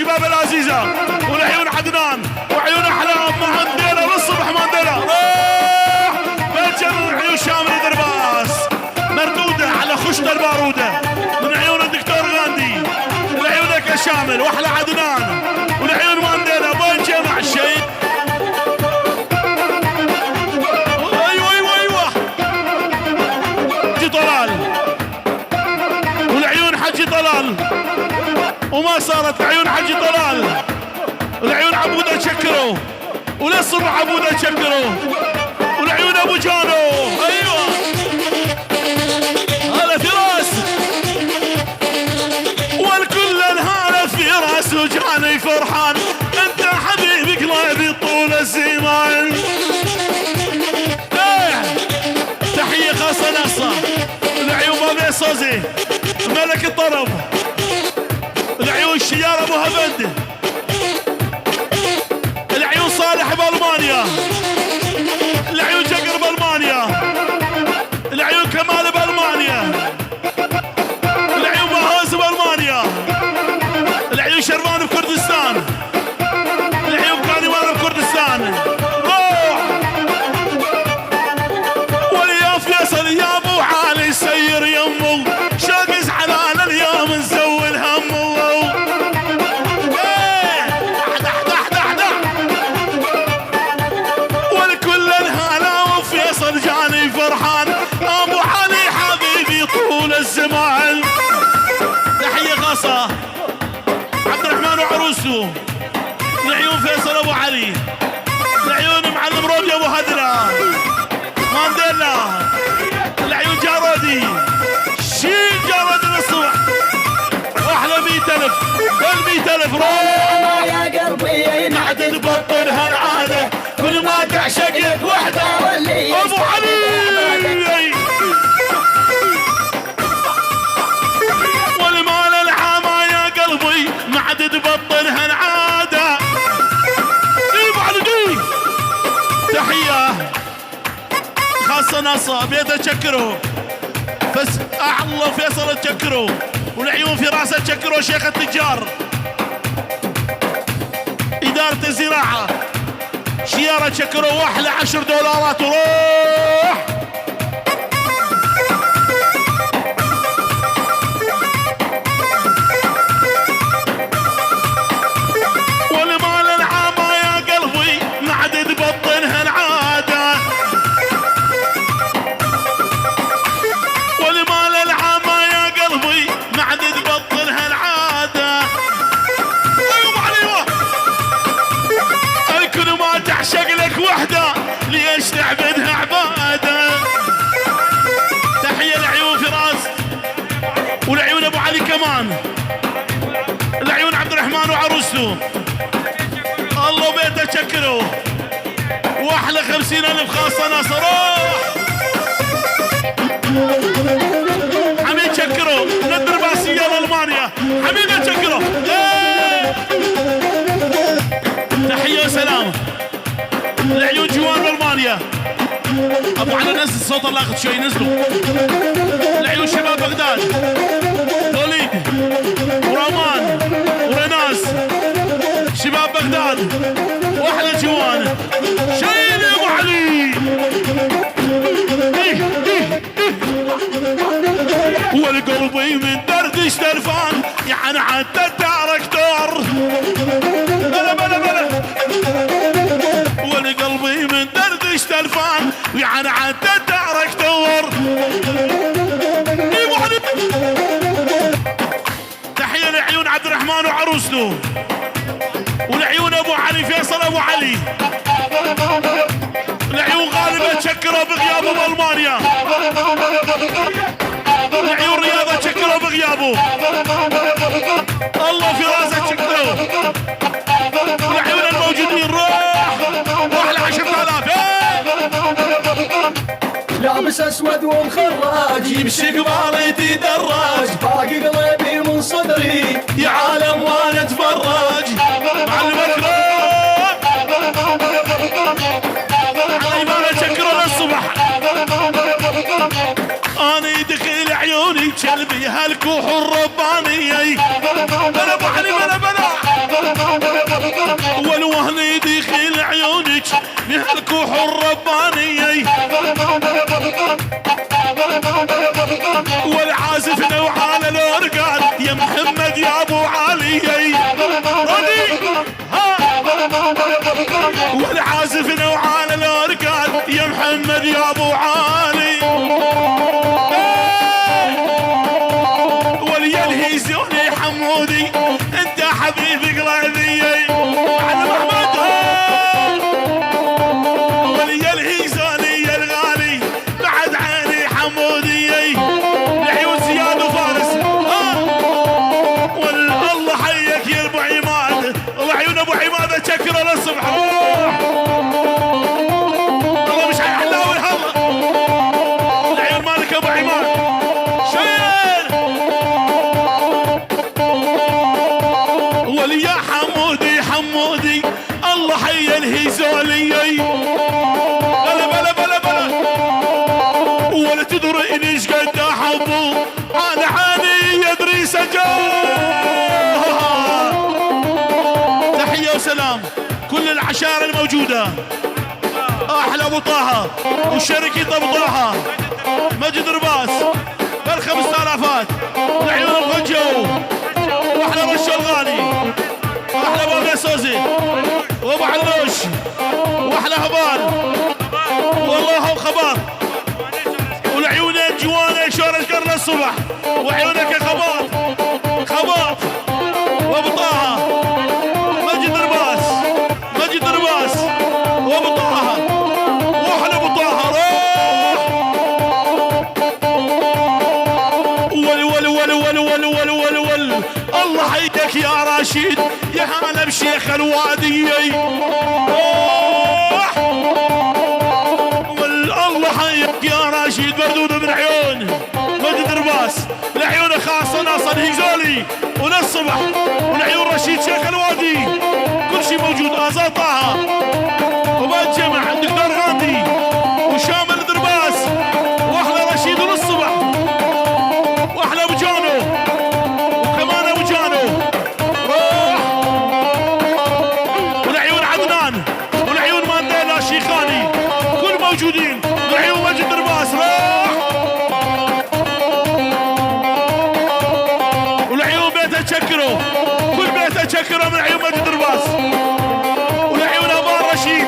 الشباب العزيزة والعيون عدنان وعيون احلام مهندلة بالصبح مهندلة روح بجر عيون شامل درباس مردودة على خشنة البارودة من عيون الدكتور غاندي لعيونك يا شامل واحلى عدنان والعيون مهندلة وين جمع الشيء ايوه ايوه ايوه حجي طلال والعيون حجي طلال وما صارت عيون حجي طلال والعيون عبودة تشكروا وللصبح عبودة تشكروا والعيون ابو جانو ايوه هلا فراس والكل هلا فراس وجاني فرحان انت حبيبي قلبي طول الزمان تحية خاصة نصة العيون بابي صوزي ملك الطرب العيون شيار ابو هبند العيون صالح بالمانيا العيون جقر بالمانيا العيون كمال بالمانيا العيون بهوز بالمانيا العيون شربان بكردستان العيون كانيوان بكردستان روح واليا فيصل يا ابو علي سير يمو شاقز على اليوم نزول همه والكل الهلا وفيصل جاني فرحان ابو علي حبيبي طول الزمان تحية خاصة عبد الرحمن وعروسه العيون فيصل ابو علي العيون معلم روبي ابو هدرة مانديلا العيون جارودي شيل جارودي للصبح احلى 100,000 وال100,000 روح يا قلبي نعدل بطل هالعادة كل ما تعشق لك وحدة ابو علي والمال العامة يا قلبي معدد بطل هالعادة ابو علي تحية خاصة نصة بيته تشكروا بس الله فيصل تشكروا والعيون في راسه تشكروا شيخ التجار إدارة الزراعة شيارة تشكروا واحلى $10 وروح والمال العامة يا قلبي معدد بطن هالعادة والمال العامة يا قلبي معدد بطن هالعادة ايوه عليوه الكل ما تعشق لك وحدة ليش تعبدها عبادة تحية العيون فراس والعيون ابو علي كمان العيون عبد الرحمن وعروسته الله بيته تشكروا واحلى 50,000 خاصة ناصر حميد تشكروا للدرباسية لألمانيا حميد تشكروا تحية وسلام العيون جوان بالمانيا ابو علي نزل صوت الله اخذ شوي نزلوا العيون شباب بغداد وليد ورامان ورناس شباب بغداد واحلى جوان شيل يا ابو علي والقلبي من دردش تلفان يعني حتى الداركتور بلا بلا بلا والقلبي من دردش تلفان يعني حتى الداركتور تحية لعيون عبد الرحمن وعروسته والعيون ابو علي فيصل ابو علي العيون غالبا تشكروا بغيابه بالمانيا العيون رياضة تشكروا بغيابه الله في راسه تشكروا العيون الموجودين روح واحلى 10,000 لابس اسود ومخراج يمشي قبالتي دراج باقي قلبي من صدري يا عالم وانا اتفرج معلمك روح علي ما شكرا للصبح انا يدخل عيوني كلبي هالكوح الرباني بلا ابو علي بلا الرباني والعازف نوعان الأورقان يا محمد يا أبو علي والعازف نوعان الأورقان يا محمد يا أبو علي واليلهيزوني حمودي انت حبيبي قلبي على محمد واليلهيزوني الغالي بعد عيني حمودي لعيون زياد وفارس والله حيك يا ابو عماد وعيون ابو عماد شكرا للصبح الله مش حيحلاوي هلا العيون مالك ابو عماد شير وليا حمودي حمودي الله حي الهيزولي بلا بلا بلا بلا ولا تدري اني قد احبه انا عاني يدري سجاه تحيه وسلام كل العشائر الموجوده احلى ابو طه وشركه ابو طه مجد رباس بال5000 لعيون الغجو واحلى رش الغالي واحلى بابا سوزي وابو علوش واحلى هبال والله خبر ولعيون جوانا شور القرن الصبح وعيونك خباط خباط وابو طه مجد رباس مجد رباس وابو طه واحلى ابو طه ول الله حيدك يا راشد يا هلا بشيخ الوادي والله حيك يا راشد مردود من عيون مجد رباس لعيونه خاصه ناصر هيزولي وللصبح ولعيون رشيد شيخ الوادي كل شيء موجود ازال طه وبعد جمع الدكتور غاندي وشامل درباس واحلى رشيد وللصبح واحلى ابو جانو وكمان ابو جانو ولعيون عدنان ولعيون مانديلا شيخاني كل موجودين ولعيون مجد رباس ولعيون بيت تشكروا كل بيت تشكروا من عيون مجد رباس ولعيون ابان رشيد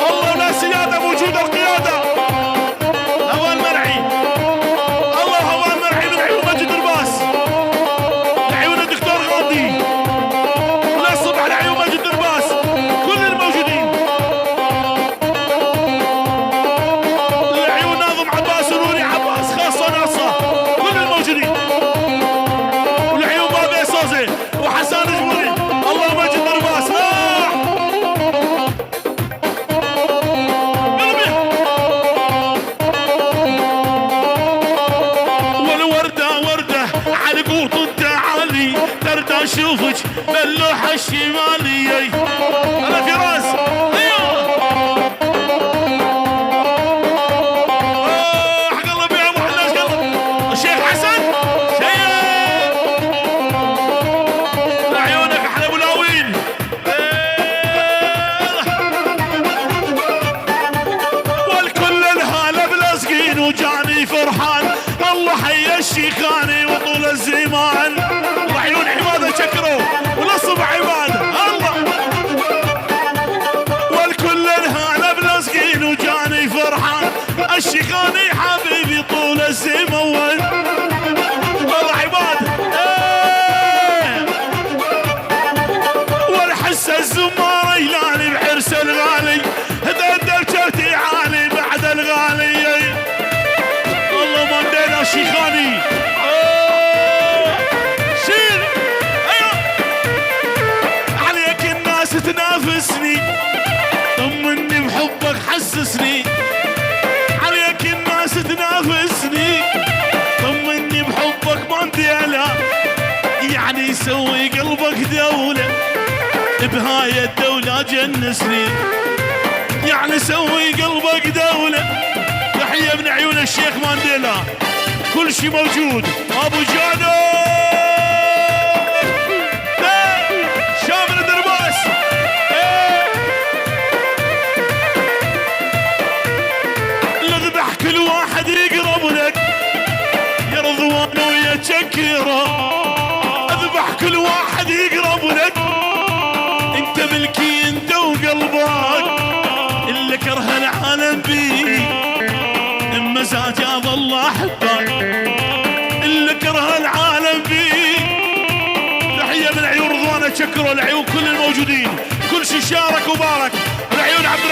الله ولا سياده موجوده القياده هوان مرعي الله هوان مرعي من عيون مجد رباس لعيون الدكتور غاندي ولا الصبح لعيون مجد رباس كل الموجودين لعيون ناظم عباس ونوري عباس خاصه ناصه كل الموجودين ولعيون بابي سوزي وحسان جبوري الله مجد رباس والوردة وردة على قوط التعالي ترد اشوفك باللوحة الشمالية انا في راس حق الله بيها محلاش قلب الشيخ حسن شيخ لعيونك احلى ابو لاوين والكل الهالة بلازقين وجاني فرحان الله حي الشيخاني وطول الزمان وعيون عباده شكروا وللصبح عباده الله والكل الهالة بلازقين وجاني فرحان الشيخاني حبيبي طول الزمان والله عباده والحس الزمار يلاني بحرس الغالي هدد شوتي عالي بعد الغالي والله مانديلا شيخاني شيل ايوه عليك الناس تنافسني طمني بحبك حسسني عليك الناس تنافسني طمني بحبك مانديلا يعني سوي قلبك دولة بهاي الدولة جنسني يعني سوي قلبك دولة تحية من عيون الشيخ مانديلا كل شي موجود ابو جانو شامل درباس غيره، اذبح كل واحد يقرب لك، انت ملكي انت وقلبك اللي كره العالم بي، مزاجي اظل احبك اللي كره العالم بي. تحيه من عيون رضوان، شكروا العيون كل الموجودين، كل شي شارك وبارك، العيون عبد